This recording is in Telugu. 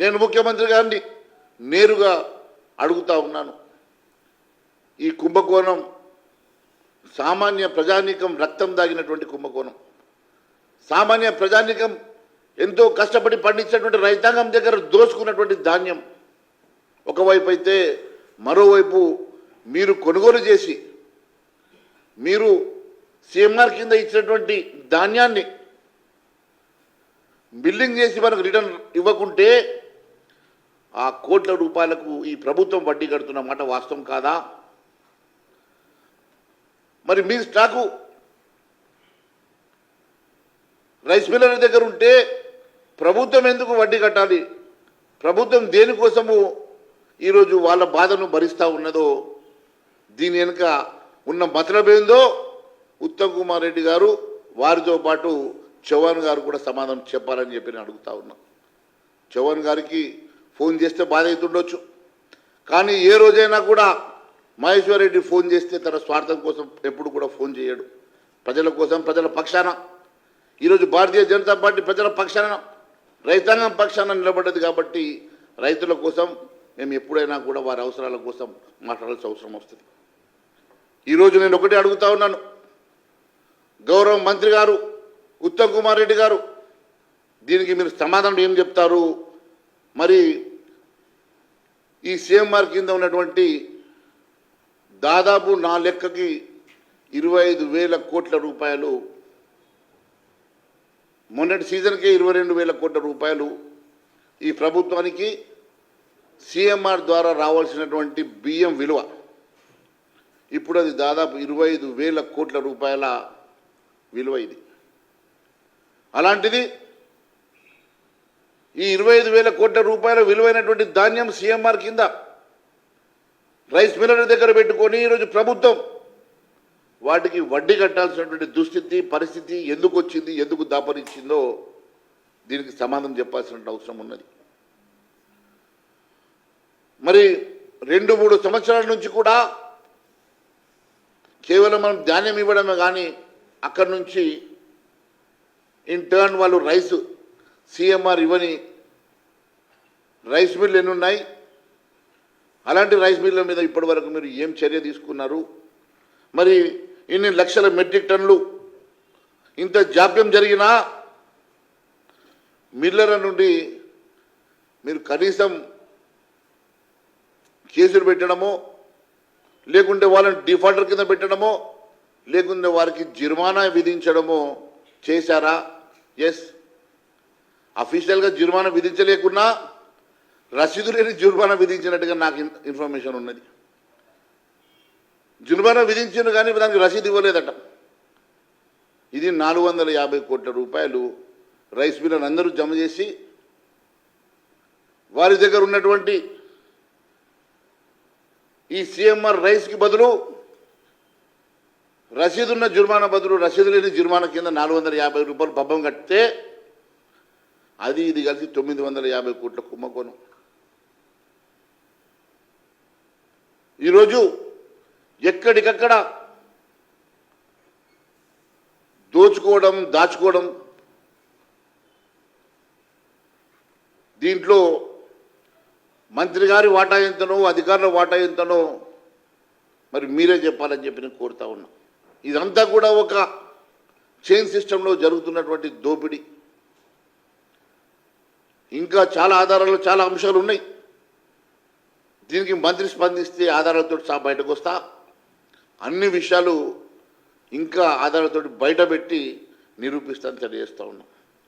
నేను ముఖ్యమంత్రి గారిని నేరుగా అడుగుతా ఉన్నాను. ఈ కుంభకోణం సామాన్య ప్రజానీకం రక్తం దాగినటువంటి కుంభకోణం. సామాన్య ప్రజానీకం ఎంతో కష్టపడి పండించినటువంటి రైతాంగం దగ్గర దోచుకున్నటువంటి ధాన్యం ఒకవైపు అయితే, మరోవైపు మీరు కొనుగోలు చేసి మీరు సీఎంఆర్ కింద ఇచ్చినటువంటి ధాన్యాన్ని బిల్లింగ్ చేసి మనకు రిటర్న్ ఇవ్వకుంటే ఆ కోట్ల రూపాయలకు ఈ ప్రభుత్వం వడ్డీ కడుతున్న మాట వాస్తవం కాదా? మరి మీ స్టాకు రైస్ మిల్లర్ దగ్గర ఉంటే ప్రభుత్వం ఎందుకు వడ్డీ కట్టాలి? ప్రభుత్వం దేనికోసము ఈరోజు వాళ్ళ బాధను భరిస్తూ ఉన్నదో, దీని వెనుక ఉన్న మతలబేందో ఉత్తమ్ కుమార్ రెడ్డి గారు, వారితో పాటు చౌహాన్ గారు కూడా సమాధానం చెప్పాలని చెప్పి నేను అడుగుతా ఉన్నా. చౌహాన్ గారికి ఫోన్ చేస్తే బాధ అవుతుండొచ్చు, కానీ ఏ రోజైనా కూడా మహేశ్వర్ రెడ్డి ఫోన్ చేస్తే తన స్వార్థం కోసం ఎప్పుడు కూడా ఫోన్ చేయడు. ప్రజల కోసం, ప్రజల పక్షాన ఈరోజు భారతీయ జనతా పార్టీ ప్రజల పక్షాన, రైతాంగం పక్షాన నిలబడ్డది కాబట్టి రైతుల కోసం మేము ఎప్పుడైనా కూడా వారి అవసరాల కోసం మాట్లాడాల్సిన అవసరం వస్తుంది. ఈరోజు నేను ఒకటే అడుగుతా ఉన్నాను, గౌరవ మంత్రి గారు ఉత్తమ్ కుమార్ రెడ్డి గారు, దీనికి మీరు సమాధానం ఏం చెప్తారు? మరి ఈ సీఎంఆర్ కింద ఉన్నటువంటి దాదాపు నా లెక్కకి 25,000 కోట్ల రూపాయలు, మొన్నటి సీజన్కే 22,000 కోట్ల రూపాయలు ఈ ప్రభుత్వానికి సీఎంఆర్ ద్వారా రావాల్సినటువంటి బియ్యం విలువ. ఇప్పుడు అది దాదాపు 25,000 కోట్ల రూపాయల విలువ ఇది. అలాంటిది ఈ 25,000 కోట్ల రూపాయల విలువైనటువంటి ధాన్యం సీఎంఆర్ కింద రైస్ మిల్లర్ దగ్గర పెట్టుకొని ఈరోజు ప్రభుత్వం వాటికి వడ్డీ కట్టాల్సినటువంటి దుస్థితి, పరిస్థితి ఎందుకు వచ్చింది, ఎందుకు దాపరించిందో దీనికి సమాధానం చెప్పాల్సిన అవసరం ఉన్నది. మరి 2-3 సంవత్సరాల నుంచి కూడా కేవలం మనం ధాన్యం ఇవ్వడమే కానీ అక్కడి నుంచి ఇన్ టర్న్ వాళ్ళు రైస్ సీఎంఆర్ ఇవ్వని రైస్ మిల్లు ఎన్ని ఉన్నాయి? అలాంటి రైస్ మిల్ల మీద ఇప్పటి వరకు మీరు ఏం చర్య తీసుకున్నారు? మరి ఇన్ని లక్షల మెట్రిక్ టన్నులు ఇంత జాప్యం జరిగినా మిల్లర్ల నుండి మీరు కనీసం కేసులు పెట్టడమో, లేకుంటే వాళ్ళని డిఫాల్టర్ కింద పెట్టడమో, లేకుంటే వారికి జరిమానా విధించడమో చేశారా? ఎస్, అఫీషియల్గా జరిమానా విధించలేకున్నా రసీదు లేని జరిమానా విధించినట్టుగా నాకు ఇన్ఫర్మేషన్ ఉన్నది. జరిమానా విధించిన కానీ దానికి రసీదు ఇవ్వలేదట. ఇది 450 కోట్ల రూపాయలు రైస్ మిల్లను అందరూ జమ చేసి వారి దగ్గర ఉన్నటువంటి ఈ సీఎంఆర్ రైస్కి బదులు రసీదున్న జరిమానా బదులు రసీదు లేని జరిమానా కింద 450 రూపాయలు పబ్బం కడితే అది ఇది కలిసి 950 కోట్ల కుంభకోణం. ఈరోజు ఎక్కడికక్కడ దోచుకోవడం, దాచుకోవడం, దీంట్లో మంత్రి గారి వాటా ఎంతనో, అధికారుల వాటా ఎంతనో మరి మీరే చెప్పాలని చెప్పి నేను కోరుతా ఉన్నా. ఇదంతా కూడా ఒక చైన్ సిస్టంలో జరుగుతున్నటువంటి దోపిడీ. ఇంకా చాలా ఆధారాలు, చాలా అంశాలు ఉన్నాయి. దీనికి మంత్రి స్పందిస్తే ఆధారాలతో సహా బయటకు వస్తా, అన్ని విషయాలు ఇంకా ఆధారాలతో బయట పెట్టి నిరూపిస్తాను తెలియజేస్తూ ఉన్నాం.